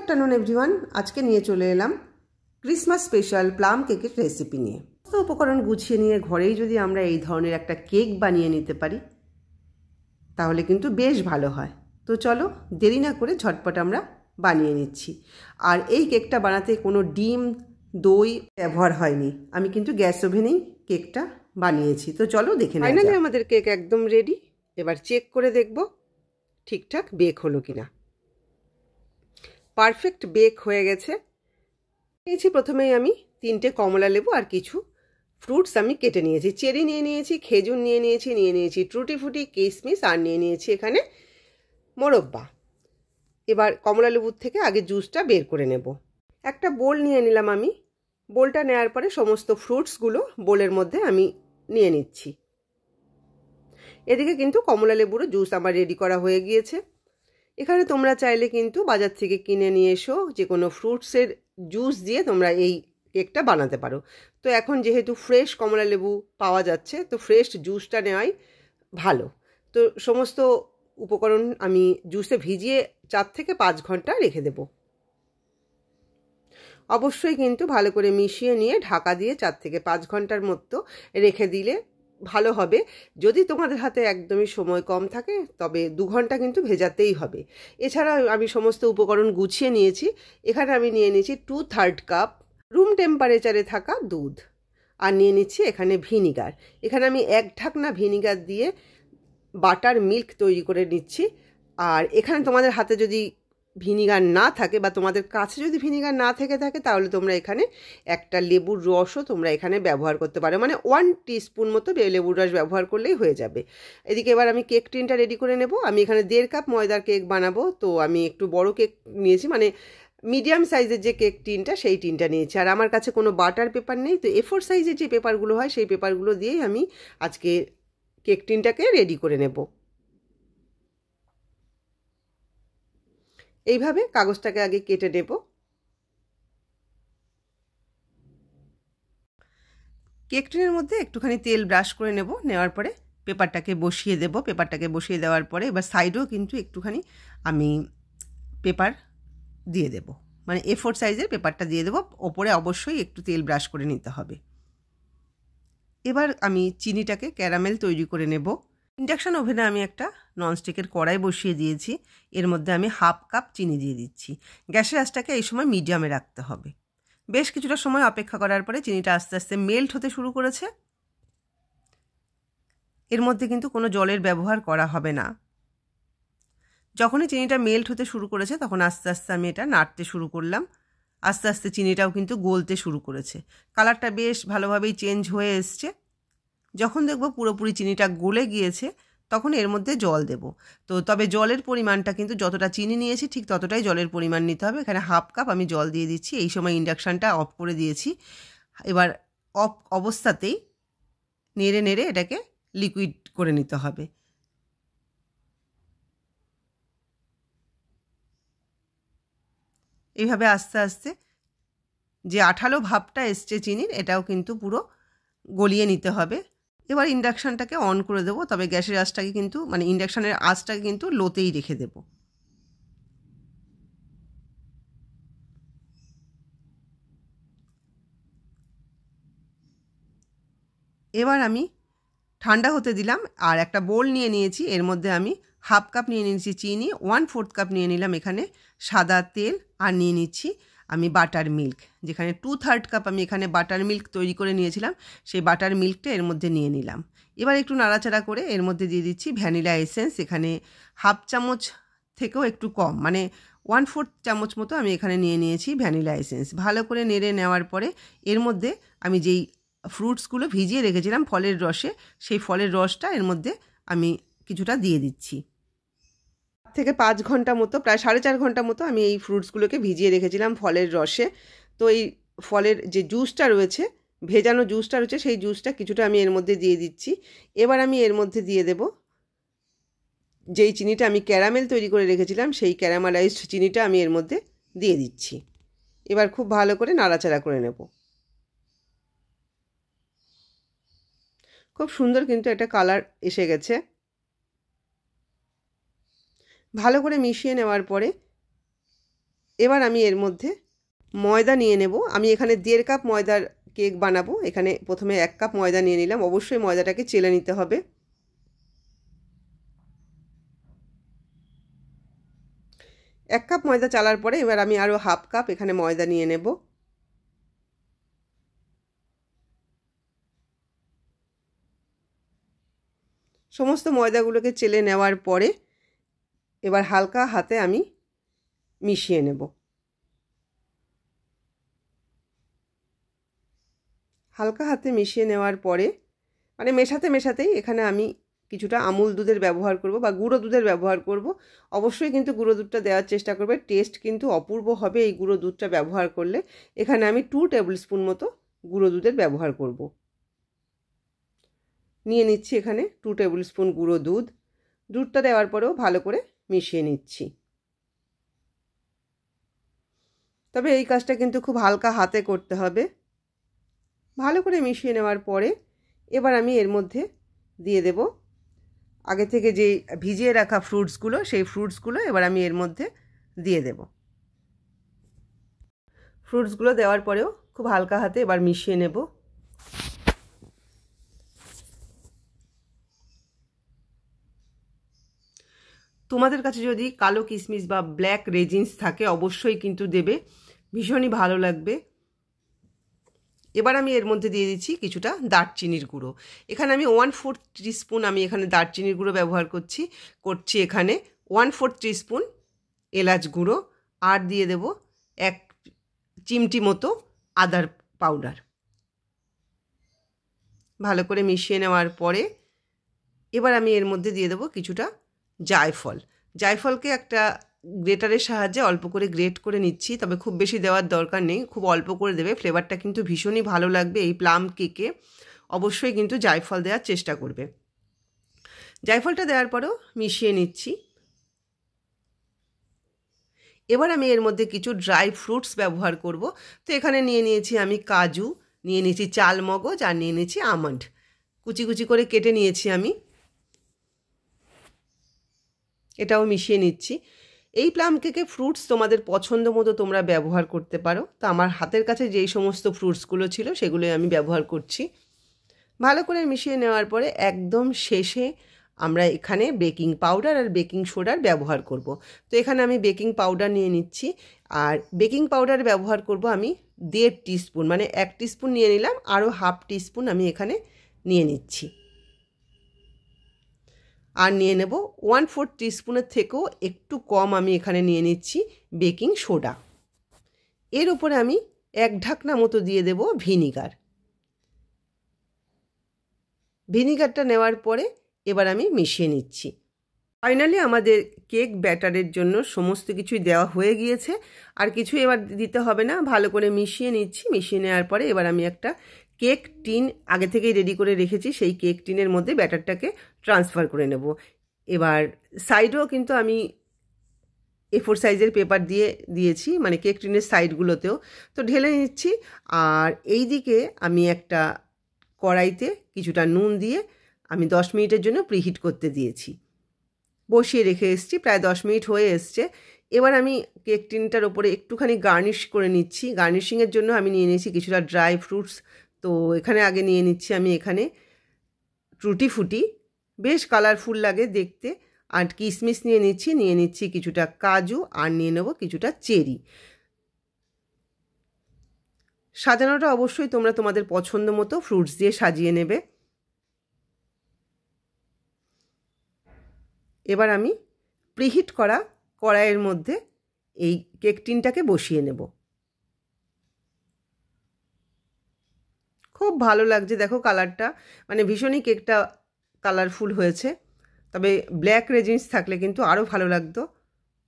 Afternoon everyone. आज के निये चले एलाम क्रिसमास स्पेशल प्लाम केकेर रेसिपि निये। तो उपकरण गुछिए निये घरेई जोदि आमरा एई धरनेर एकटा केक बानिये निते पारी ताहले किन्तु बेश भालो हय। तो चलो देरी ना करे झटपट आमरा बानिये निচ্ছি। আর এই কেকটা বানাতে কোনো ডিম দই ব্যবহার হয়নি, আমি কিন্তু গ্যাস ওভেনেই কেকটা বানিয়েছি। তো চলো দেখে নেওয়া যাক। ফাইনালি আমাদের কেক একদম রেডি। এবার চেক করে দেখব ঠিকঠাক বেক হলো কিনা। পারফেক্ট বেক হয়ে গেছে। নিয়েছি প্রথমেই আমি 3টে কমলা লেবু আর কিছু ফ্রুটস আমি কেটে নিয়েছি। চেরি নিয়ে নিয়েছি, খেজুর নিয়ে নিয়েছি টুটি ফুটি, কিশমিশ আর নিয়ে নিয়েছি এখানে মোরব্বা। এবার কমলা লেবুর থেকে আগে জুসটা বের করে নেব। একটা বোল নিয়ে নিলাম আমি। বোলটা নেওয়ার পরে সমস্ত ফ্রুটসগুলো বোলের মধ্যে আমি নিয়ে নিচ্ছি। এদিকে কিন্তু কমলা লেবুরও জুস আমার রেডি করা হয়ে গিয়েছে। এখানে তোমরা চাইলে কিন্তু বাজার থেকে কিনে নিয়ে এসো যে কোনো ফ্রুটসের জুস দিয়ে তোমরা এই কেকটা বানাতে পারো। তো এখন যেহেতু ফ্রেশ কমলা লেবু পাওয়া যাচ্ছে তো ফ্রেশ জুসটা নেওয়াই ভালো। তো সমস্ত উপকরণ আমি জুসে ভিজিয়ে 4 থেকে 5 ঘন্টা রেখে দেব। অবশ্যই কিন্তু ভালো করে মিশিয়ে নিয়ে ঢাকা দিয়ে 4 থেকে 5 ঘন্টার মতো রেখে দিলে ভালো হবে। যদি তোমাদের হাতে একদমই সময় কম থাকে তবে 2 ঘন্টা কিন্তু ভেজাতেই হবে। এছাড়া আমি সমস্ত উপকরণ গুছিয়ে নিয়েছি। এখানে আমি নিয়ে নিয়েছি 2/3 কাপ রুম টেম্পারেচারে থাকা দুধ আর নিয়ে নিচ্ছি এখানে ভিনিগার। এখানে আমি 1 ঢাকনা ভিনিগার দিয়ে বাটার মিল্ক তৈরি করে নিচ্ছি। আর এখানে তোমাদের হাতে যদি ভিনিগার না থাকে বা তোমাদের কাছে যদি ভিনিগার না থেকে থাকে তাহলে তোমরা এখানে একটা লেবুর রসও তোমরা এখানে ব্যবহার করতে পারো, মানে 1 টিস্পুন মতো লেবুর রস ব্যবহার করলেই হয়ে যাবে। এদিকে এবার আমি কেক টিনটা রেডি করে নেব। আমি এখানে 1.5 কাপ ময়দার কেক বানাবো, তো আমি একটু বড় কেক নিয়েছি, মানে মিডিয়াম সাইজের যে কেক টিনটা সেই টিনটা নিয়েছি। আর আমার কাছে কোনো বাটার পেপার নেই, তো A4 সাইজের যে পেপারগুলো হয় সেই পেপারগুলো দিয়েই আমি আজকে কেক টিনটাকে রেডি করে নেব। এইভাবে কাগজটাকে আগে কেটে নেব। কেক টিনের মধ্যে একটুখানি তেল ব্রাশ করে নেব। নেওয়ার পরে পেপারটাকে বসিয়ে দেব। পেপারটাকে বসিয়ে দেওয়ার পরে এবার সাইডেও কিন্তু একটুখানি আমি পেপার দিয়ে দেব, মানে A4 সাইজের পেপারটা দিয়ে দেব। ওপরে অবশ্যই একটু তেল ব্রাশ করে নিতে হবে। এবার আমি চিনিটাকে ক্যারামেল তৈরি করে নেব। ইন্ডাকশান ওভেনে আমি একটা ননস্টিকের কড়াই বসিয়ে দিয়েছি। এর মধ্যে আমি 1/2 কাপ চিনি দিয়ে দিচ্ছি। গ্যাসের আঁচটাকে এই সময় মিডিয়ামে রাখতে হবে। বেশ কিছুটা সময় অপেক্ষা করার পরে চিনিটা আস্তে আস্তে মেল্ট হতে শুরু করেছে। এর মধ্যে কিন্তু কোনো জলের ব্যবহার করা হবে না। যখনই চিনিটা মেল্ট হতে শুরু করেছে তখন আস্তে আস্তে আমি এটা নাড়তে শুরু করলাম। আস্তে আস্তে চিনিটাও কিন্তু গলতে শুরু করেছে। কালারটা বেশ ভালোভাবেই চেঞ্জ হয়ে এসছে। যখন দেখব পুরোপুরি চিনিটা গলে গিয়েছে তখন এর মধ্যে জল দেব। তো তবে জলের পরিমাণটা কিন্তু যতটা চিনি নিয়েছি ঠিক ততটাই জলের পরিমাণ নিতে হবে। এখানে 1/2 কাপ আমি জল দিয়ে দিচ্ছি। এই সময় ইন্ডাকশানটা অফ করে দিয়েছি। এবার অফ অবস্থাতেই নেড়ে নেড়ে এটাকে লিকুইড করে নিতে হবে। এইভাবে আস্তে আস্তে যে আঠালো ভাবটা এসছে চিনির এটাও কিন্তু পুরো গলিয়ে নিতে হবে। এবার ইন্ডাকশানটাকে অন করে দেবো, তবে গ্যাসের আঁচটাকে কিন্তু মানে ইন্ডাকশানের আঁচটাকে কিন্তু লোতেই রেখে দেব। এবার আমি ঠান্ডা হতে দিলাম আর একটা বোল নিয়ে নিয়েছি। এর মধ্যে আমি 1/2 কাপ নিয়ে নিয়েছি চিনি, 1/4 কাপ নিয়ে নিলাম এখানে সাদা তেল আর নিয়ে নিচ্ছি আমি বাটার মিল্ক। যেখানে 2/3 কাপ আমি এখানে বাটার মিল্ক তৈরি করে নিয়েছিলাম সেই বাটার মিল্কটা এর মধ্যে নিয়ে নিলাম। এবার একটু নাড়াচাড়া করে এর মধ্যে দিয়ে দিচ্ছি ভ্যানিলা এসেন্স। এখানে 1/2 চামচ থেকেও একটু কম, মানে 1/4 চামচ মতো আমি এখানে নিয়ে নিয়েছি ভ্যানিলা এসেন্স। ভালো করে নেড়ে নেওয়ার পরে এর মধ্যে আমি যেই ফ্রুটসগুলো ভিজিয়ে রেখেছিলাম ফলের রসে, সেই ফলের রসটা এর মধ্যে আমি কিছুটা দিয়ে দিচ্ছি। 4 থেকে 5 ঘন্টা মতো, প্রায় 4.5 ঘন্টা মতো আমি এই ফ্রুটসগুলোকে ভিজিয়ে রেখেছিলাম ফলের রসে। তো এই ফলের যে জুসটা রয়েছে, ভেজানো জুসটা রয়েছে, সেই জুসটা কিছুটা আমি এর মধ্যে দিয়ে দিচ্ছি। এবার আমি এর মধ্যে দিয়ে দেব যেই চিনিটা আমি ক্যারামেল তৈরি করে রেখেছিলাম সেই ক্যারামেলাইজড চিনিটা আমি এর মধ্যে দিয়ে দিচ্ছি। এবার খুব ভালো করে নাড়াচাড়া করে নেব। খুব সুন্দর কিন্তু একটা কালার এসে গেছে। ভালো করে মিশিয়ে নেওয়ার পরে এবার আমি এর মধ্যে ময়দা নিয়ে নেব। আমি এখানে 1.5 কাপ ময়দার কেক বানাবো। এখানে প্রথমে 1 কাপ ময়দা নিয়ে নিলাম। অবশ্যই ময়দাটাকে চেলে নিতে হবে। 1 কাপ ময়দা চালার পরে এবার আমি আরও 1/2 কাপ এখানে ময়দা নিয়ে নেব। সমস্ত ময়দাগুলোকে চেলে নেওয়ার পরে এবার হালকা হাতে আমি মিশিয়ে নেব। হালকা হাতে মিশিয়ে নেওয়ার পরে মানে মেশাতেই এখানে আমি কিছুটা আমুল দুধের ব্যবহার করব বা গুঁড়ো দুধের ব্যবহার করব। অবশ্যই কিন্তু গুঁড়ো দুধটা দেওয়ার চেষ্টা করবে, টেস্ট কিন্তু অপূর্ব হবে এই গুঁড়ো দুধটা ব্যবহার করলে। এখানে আমি 2 টেবিল স্পুন মতো গুঁড়ো দুধের ব্যবহার করব। নিয়ে নিচ্ছি এখানে 2 টেবিল স্পুন গুঁড়ো দুধ। দুধটা দেওয়ার পরেও ভালো করে মিশিয়ে নিচ্ছি। তবে এই কাজটা কিন্তু খুব হালকা হাতে করতে হবে। ভালো করে মিশিয়ে নেওয়ার পরে এবার আমি এর মধ্যে দিয়ে দেব আগে থেকে যে ভিজিয়ে রাখা ফ্রুটসগুলো, সেই ফ্রুটসগুলো এবার আমি এর মধ্যে দিয়ে দেব। ফ্রুটসগুলো দেওয়ার পরেও খুব হালকা হাতে এবার মিশিয়ে নেব। তোমাদের কাছে যদি কালো কিশমিশ বা ব্ল্যাক রেজিনস থাকে অবশ্যই কিন্তু দেবে, ভীষণই ভালো লাগবে। এবার আমি এর মধ্যে দিয়ে দিচ্ছি কিছুটা দারচিনির গুঁড়ো। এখানে আমি 1/4 টিস্পুন আমি এখানে দারচিনির গুঁড়ো ব্যবহার করছি এখানে 1/4 টিস্পুন এলাচ গুঁড়ো, আর দিয়ে দেব 1 চিমটি মতো আদার পাউডার। ভালো করে মিশিয়ে নেওয়ার পরে এবার আমি এর মধ্যে দিয়ে দেব কিছুটা জায়ফল। জায়ফলকে একটা গ্রেটারের সাহায্যে অল্প করে গ্রেট করে নিচ্ছি, তবে খুব বেশি দেওয়ার দরকার নেই, খুব অল্প করে দেবে। ফ্লেভারটা কিন্তু ভীষণই ভালো লাগবে এই প্লাম কেকে। অবশ্যই কিন্তু জায়ফল দেওয়ার চেষ্টা করবে। জায়ফলটা দেওয়ার পরেও মিশিয়ে নিচ্ছি। এবার আমি এর মধ্যে কিছু ড্রাই ফ্রুটস ব্যবহার করব। তো এখানে নিয়ে নিয়েছি আমি কাজু, নিয়ে নিয়েছি চাল মগজ, আর নিয়ে নিয়েছি আমন্ড। কুচি কুচি করে কেটে নিয়েছি আমি। এটাও মিশিয়ে নিচ্ছি। এই প্লাম কেকে ফ্রুটস তোমাদের পছন্দ মতো তোমরা ব্যবহার করতে পারো। তো আমার হাতের কাছে যেই সমস্ত ফ্রুটসগুলো ছিল সেগুলোই আমি ব্যবহার করছি। ভালো করে মিশিয়ে নেওয়ার পরে একদম শেষে আমরা এখানে বেকিং পাউডার আর বেকিং সোডার ব্যবহার করব। তো এখানে আমি বেকিং পাউডার নিয়ে নিচ্ছি, আর বেকিং পাউডার ব্যবহার করব আমি 1.5 টিস্পুন, মানে 1 টিস্পুন নিয়ে নিলাম, আরও 1/2 টিস্পুন আমি এখানে নিয়ে নিচ্ছি। আর নিয়ে নেব 1/4 টিস্পুনের থেকেও একটু কম আমি এখানে নিয়ে নিচ্ছি বেকিং সোডা। এর উপরে আমি 1 ঢাকনা মতো দিয়ে দেব ভিনিগার। ভিনিগারটা নেওয়ার পরে এবার আমি মিশিয়ে নিচ্ছি। ফাইনালি আমাদের কেক ব্যাটারের জন্য সমস্ত কিছুই দেওয়া হয়ে গিয়েছে, আর কিছু এবার দিতে হবে না। ভালো করে মিশিয়ে নিচ্ছি। মিশিয়ে নেওয়ার পরে এবার আমি একটা কেক টিন আগে থেকেই রেডি করে রেখেছি, সেই কেক টিনের মধ্যে ব্যাটারটাকে ট্রান্সফার করে নেব। এবার সাইডেও কিন্তু আমি A4 সাইজের পেপার দিয়েছি, মানে কেক টিনের সাইডগুলোতেও। তো ঢেলে নিচ্ছি। আর এই দিকে আমি একটা কড়াইতে কিছুটা নুন দিয়ে আমি 10 মিনিটের জন্য প্রিহিট করতে দিয়েছি, বসিয়ে রেখে এসেছি। প্রায় 10 মিনিট হয়ে এসছে। এবার আমি কেক টিনটার ওপরে একটুখানি গার্নিশ করে নিচ্ছি। গার্নিশিংয়ের জন্য আমি নিয়ে নিয়েছি কিছুটা ড্রাই ফ্রুটস। তো এখানে আগে নিয়ে নিচ্ছি আমি এখানে টুটি ফুটি, বেশ কালারফুল লাগে দেখতে। আর কিশমিশ নিয়ে নিচ্ছি কিছুটা কাজু, আর নিয়ে নেব কিছুটা চেরি। সাজানোটা অবশ্যই তোমরা তোমাদের পছন্দ মতো ফ্রুটস দিয়ে সাজিয়ে নেবে। এবার আমি প্রিহিট করা কড়াইয়ের মধ্যে এই কেক টিনটাকে বসিয়ে নেব। খুব ভালো লাগছে দেখো কালারটা, মানে ভীষণই কেকটা কালারফুল হয়েছে। তবে ব্ল্যাক রেজিনস থাকলে কিন্তু আরও ভালো লাগতো।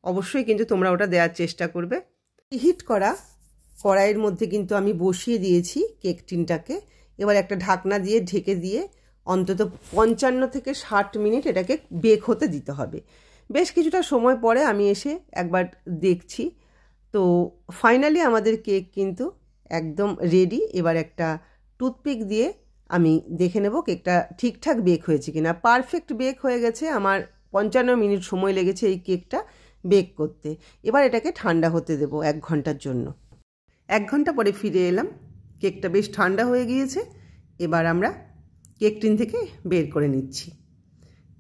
অবশ্যই কিন্তু তোমরা ওটা দেওয়ার চেষ্টা করবে। প্রিহিট করা কড়াইয়ের মধ্যে কিন্তু আমি বসিয়ে দিয়েছি কেক টিনটাকে। এবার একটা ঢাকনা দিয়ে ঢেকে দিয়ে অন্তত 55 থেকে 60 মিনিট এটাকে বেক হতে দিতে হবে। বেশ কিছুটা সময় পরে আমি এসে একবার দেখছি। তো ফাইনালি আমাদের কেক কিন্তু একদম রেডি। এবার একটা টুথপিক দিয়ে আমি দেখে নেব কেকটা ঠিকঠাক বেক হয়েছে কিনা। পারফেক্ট বেক হয়ে গেছে। আমার 55 মিনিট সময় লেগেছে এই কেকটা বেক করতে। এবার এটাকে ঠান্ডা হতে দেবো 1 ঘন্টার জন্য। 1 ঘন্টা পরে ফিরে এলাম, কেকটা বেশ ঠান্ডা হয়ে গিয়েছে। এবার আমরা কেক টিন থেকে বের করে নিচ্ছি।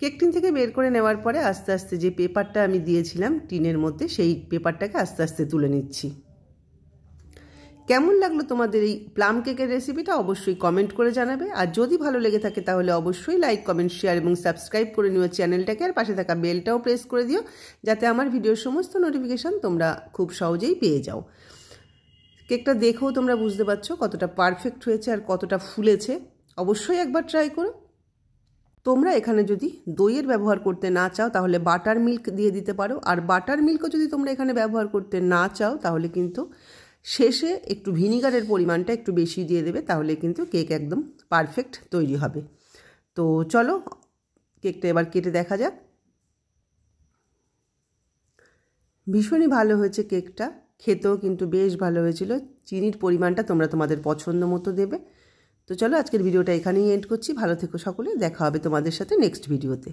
কেক টিন থেকে বের করে নেওয়ার পরে আস্তে আস্তে যে পেপারটা আমি দিয়েছিলাম টিনের মধ্যে, সেই পেপারটাকে আস্তে আস্তে তুলে নিচ্ছি। কেমন লাগলো তোমাদের এই প্লাম কেকের রেসিপিটা অবশ্যই কমেন্ট করে জানাবে। আর যদি ভালো লেগে থাকে তাহলে অবশ্যই লাইক, কমেন্ট, শেয়ার এবং সাবস্ক্রাইব করে নিও চ্যানেলটাকে। আর পাশে থাকা বেলটাও প্রেস করে দিও, যাতে আমার ভিডিওর সমস্ত নোটিফিকেশান তোমরা খুব সহজেই পেয়ে যাও। কেকটা দেখেও তোমরা বুঝতে পারছো কতটা পারফেক্ট হয়েছে আর কতটা ফুলেছে। অবশ্যই একবার ট্রাই করো। তোমরা এখানে যদি দইয়ের ব্যবহার করতে না চাও তাহলে বাটার মিল্ক দিয়ে দিতে পারো। আর বাটার মিল্কও যদি তোমরা এখানে ব্যবহার করতে না চাও তাহলে কিন্তু শেষে একটু ভিনিগারের পরিমাণটা একটু বেশি দিয়ে দেবে, তাহলে কিন্তু কেক একদম পারফেক্ট তৈরি হবে। তো চলো কেকটা এবার কেটে দেখা যাক। ভীষণই ভালো হয়েছে কেকটা, খেতেও কিন্তু বেশ ভালো হয়েছিল। চিনির পরিমাণটা তোমরা তোমাদের পছন্দ মতো দেবে। তো চলো আজকের ভিডিওটা এখানেই এন্ড করছি। ভালো থেকো সকলে, দেখা হবে তোমাদের সাথে নেক্সট ভিডিওতে।